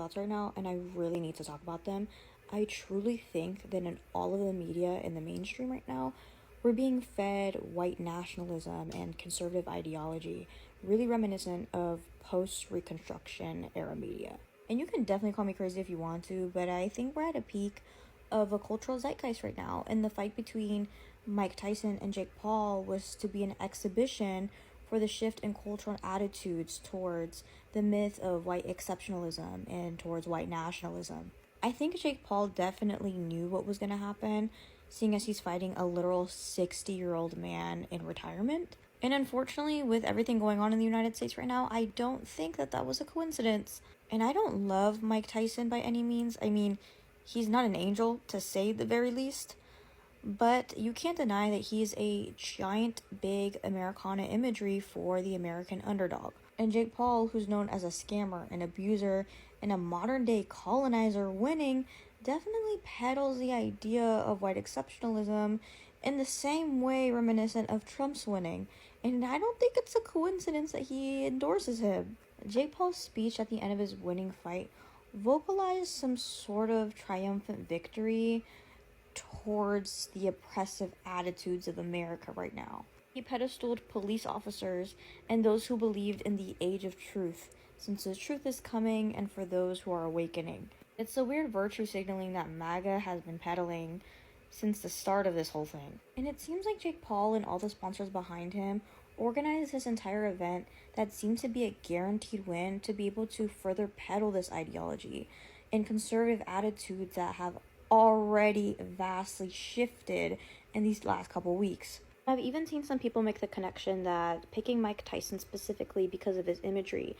thoughts right now, and I really need to talk about them. I truly think that in all of the media in the mainstream right now, we're being fed white nationalism and conservative ideology, really reminiscent of post Reconstruction era media. And you can definitely call me crazy if you want to, but I think we're at a peak of a cultural zeitgeist right now. And the fight between Mike Tyson and Jake Paul was to be an exhibition for the shift in cultural attitudes towards the myth of white exceptionalism and towards white nationalism. I think Jake Paul definitely knew what was going to happen, seeing as he's fighting a literal 60-year-old man in retirement. And unfortunately, with everything going on in the United States right now, I don't think that that was a coincidence. And I don't love Mike Tyson by any means. I mean, he's not an angel, to say the very least. But you can't deny that he's a giant, big Americana imagery for the American underdog. And Jake Paul, who's known as a scammer, an abuser, and a modern day colonizer, winning definitely peddles the idea of white exceptionalism in the same way reminiscent of Trump's winning. And I don't think it's a coincidence that he endorses him. Jake Paul's speech at the end of his winning fight vocalized some sort of triumphant victory towards the oppressive attitudes of America right now. He pedestaled police officers and those who believed in the age of truth, since the truth is coming and for those who are awakening. It's a weird virtue signaling that MAGA has been peddling since the start of this whole thing. And it seems like Jake Paul and all the sponsors behind him organized this entire event that seemed to be a guaranteed win to be able to further peddle this ideology and conservative attitudes that have already vastly shifted in these last couple weeks. I've even seen some people make the connection that picking Mike Tyson specifically because of his imagery,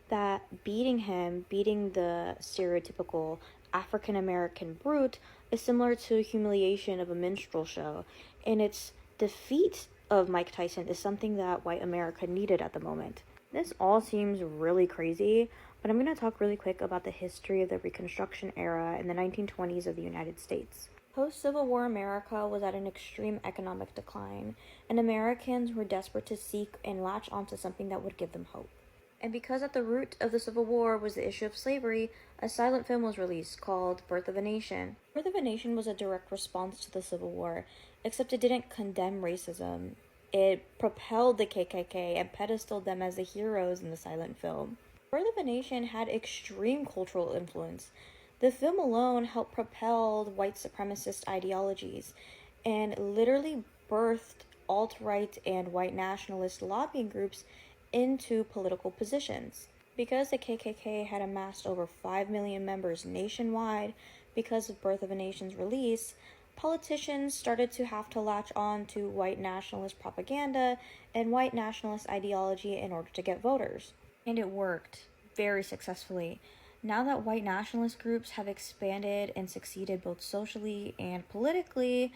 that beating him, beating the stereotypical African American brute, is similar to humiliation of a minstrel show, and its defeat of Mike Tyson is something that white America needed at the moment. This all seems really crazy, but I'm going to talk really quick about the history of the Reconstruction era in the 1920s of the United States. Post-Civil War America was at an extreme economic decline, and Americans were desperate to seek and latch onto something that would give them hope. And because at the root of the Civil War was the issue of slavery, a silent film was released called Birth of a Nation. Birth of a Nation was a direct response to the Civil War, except it didn't condemn racism. It propelled the KKK and pedestaled them as the heroes in the silent film. Birth of a Nation had extreme cultural influence. The film alone helped propel white supremacist ideologies and literally birthed alt-right and white nationalist lobbying groups into political positions. Because the KKK had amassed over 5 million members nationwide because of Birth of a Nation's release, politicians started to have to latch on to white nationalist propaganda and white nationalist ideology in order to get voters. And it worked very successfully. Now that white nationalist groups have expanded and succeeded both socially and politically,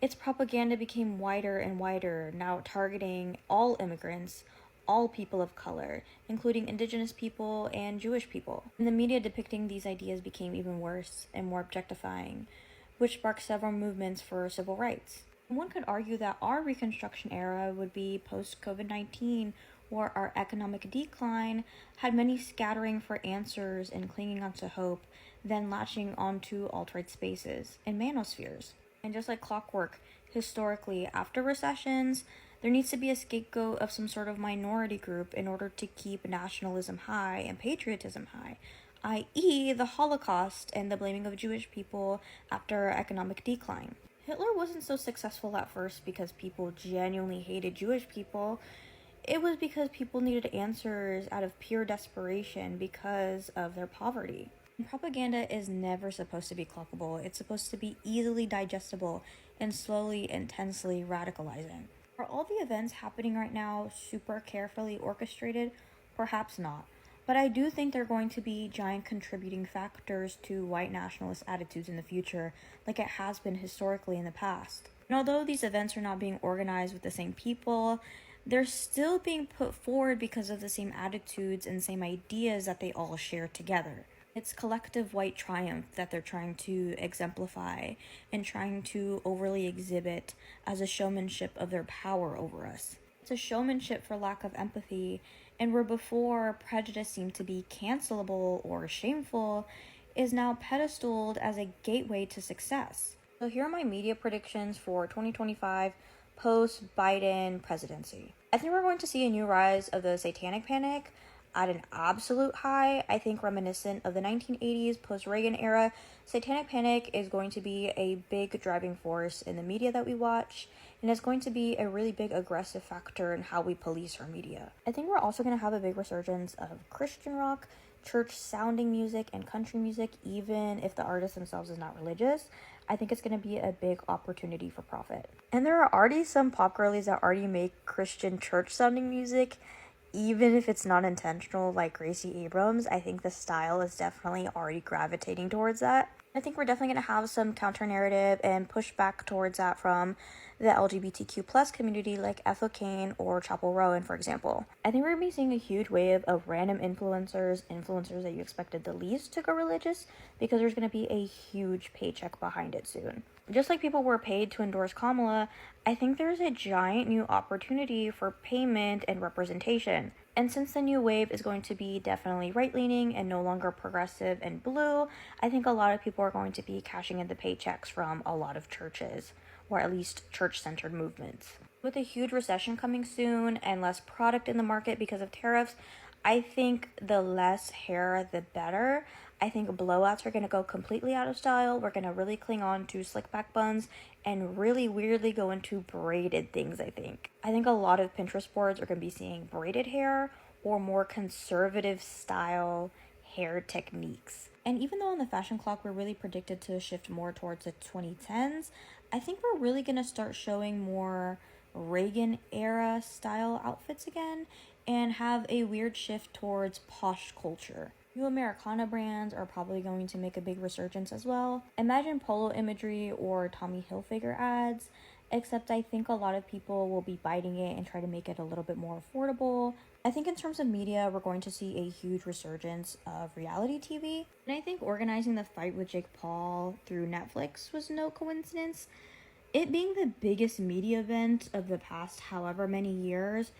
its propaganda became wider and wider, now targeting all immigrants, all people of color, including indigenous people and Jewish people. And the media depicting these ideas became even worse and more objectifying, which sparked several movements for civil rights. And one could argue that our Reconstruction era would be post-COVID-19, where our economic decline had many scattering for answers and clinging onto hope, then latching onto alt-right spaces and manospheres. And just like clockwork, historically, after recessions, there needs to be a scapegoat of some sort of minority group in order to keep nationalism high and patriotism high, i.e. the Holocaust and the blaming of Jewish people after economic decline. Hitler wasn't so successful at first because people genuinely hated Jewish people. It was because people needed answers out of pure desperation because of their poverty. And propaganda is never supposed to be clockable. It's supposed to be easily digestible and slowly, intensely radicalizing. Are all the events happening right now super carefully orchestrated? Perhaps not. But I do think they're going to be giant contributing factors to white nationalist attitudes in the future, like it has been historically in the past. And although these events are not being organized with the same people, they're still being put forward because of the same attitudes and same ideas that they all share together. It's collective white triumph that they're trying to exemplify and trying to overly exhibit as a showmanship of their power over us. It's a showmanship for lack of empathy, and where before prejudice seemed to be cancelable or shameful, is now pedestaled as a gateway to success. So here are my media predictions for 2025 post-Biden presidency. I think we're going to see a new rise of the satanic panic at an absolute high. I think reminiscent of the 1980s post-Reagan era, satanic panic is going to be a big driving force in the media that we watch, and it's going to be a really big aggressive factor in how we police our media. I think we're also going to have a big resurgence of Christian rock, church sounding music, and country music, even if the artist themselves is not religious. I think it's going to be a big opportunity for profit. And there are already some pop girlies that already make Christian church sounding music, even if it's not intentional, like Gracie Abrams. I think the style is definitely already gravitating towards that. I think we're definitely going to have some counter narrative and pushback towards that from the LGBTQ plus community, like Ethel Cain or Chapel Rowan, for example. I think we're going to be seeing a huge wave of random influencers that you expected the least to go religious, because there's going to be a huge paycheck behind it soon. Just like people were paid to endorse Kamala, I think there's a giant new opportunity for payment and representation. And since the new wave is going to be definitely right-leaning and no longer progressive and blue, I think a lot of people are going to be cashing in the paychecks from a lot of churches, or at least church-centered movements. With a huge recession coming soon and less product in the market because of tariffs, I think the less hair, the better. I think blowouts are going to go completely out of style. We're going to really cling on to slick back buns and really weirdly go into braided things, I think. I think a lot of Pinterest boards are going to be seeing braided hair or more conservative style hair techniques. And even though on the fashion clock we're really predicted to shift more towards the 2010s, I think we're really going to start showing more Reagan era style outfits again and have a weird shift towards posh culture. New Americana brands are probably going to make a big resurgence as well. Imagine polo imagery or Tommy Hilfiger ads, except I think a lot of people will be biting it and try to make it a little bit more affordable. I think in terms of media, we're going to see a huge resurgence of reality TV. And I think organizing the fight with Jake Paul through Netflix was no coincidence. It being the biggest media event of the past however many years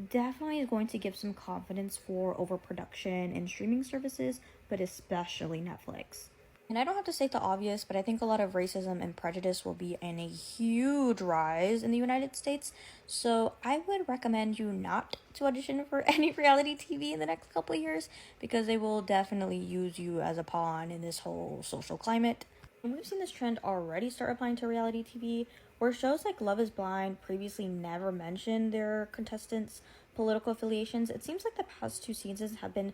definitely is going to give some confidence for overproduction in streaming services, but especially Netflix. And I don't have to state the obvious, but I think a lot of racism and prejudice will be in a huge rise in the United States. So I would recommend you not to audition for any reality TV in the next couple of years, because they will definitely use you as a pawn in this whole social climate. And we've seen this trend already start applying to reality TV, where shows like Love is Blind previously never mentioned their contestants' political affiliations. It seems like the past two seasons have been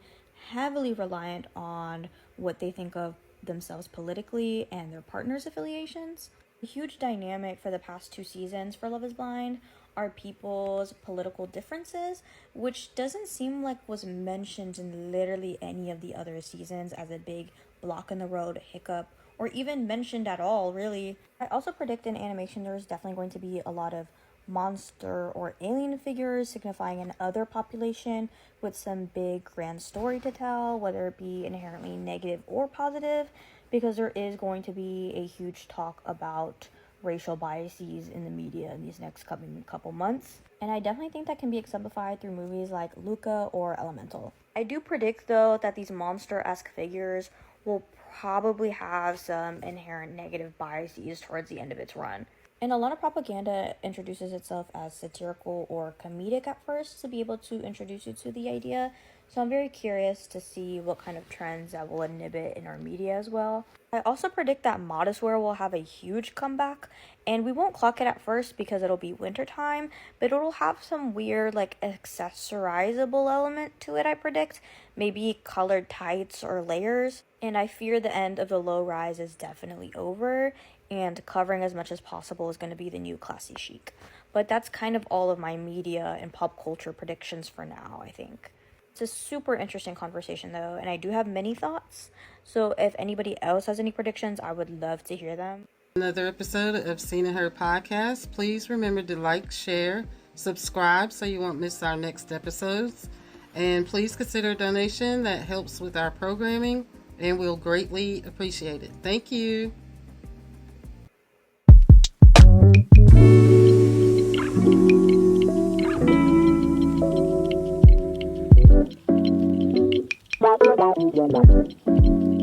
heavily reliant on what they think of themselves politically and their partners' affiliations. A huge dynamic for the past two seasons for Love is Blind are people's political differences, which doesn't seem like was mentioned in literally any of the other seasons as a big block in the road hiccup, or even mentioned at all, really. I also predict in animation there's definitely going to be a lot of monster or alien figures signifying an other population with some big grand story to tell, whether it be inherently negative or positive, because there is going to be a huge talk about racial biases in the media in these next coming couple months. And I definitely think that can be exemplified through movies like Luca or Elemental. I do predict, though, that these monster-esque figures will probably have some inherent negative biases towards the end of its run. And a lot of propaganda introduces itself as satirical or comedic at first to be able to introduce you to the idea. So I'm very curious to see what kind of trends that will inhibit in our media as well. I also predict that modest wear will have a huge comeback, and we won't clock it at first because it'll be wintertime, but it'll have some weird like accessorizable element to it, I predict. Maybe colored tights or layers. And I fear the end of the low rise is definitely over, and covering as much as possible is going to be the new classy chic. But that's kind of all of my media and pop culture predictions for now, I think. It's a super interesting conversation, though, and I do have many thoughts. So if anybody else has any predictions, I would love to hear them. Another episode of Seen and Heard podcast. Please remember to like, share, subscribe so you won't miss our next episodes. And please consider a donation that helps with our programming, and we'll greatly appreciate it. Thank you.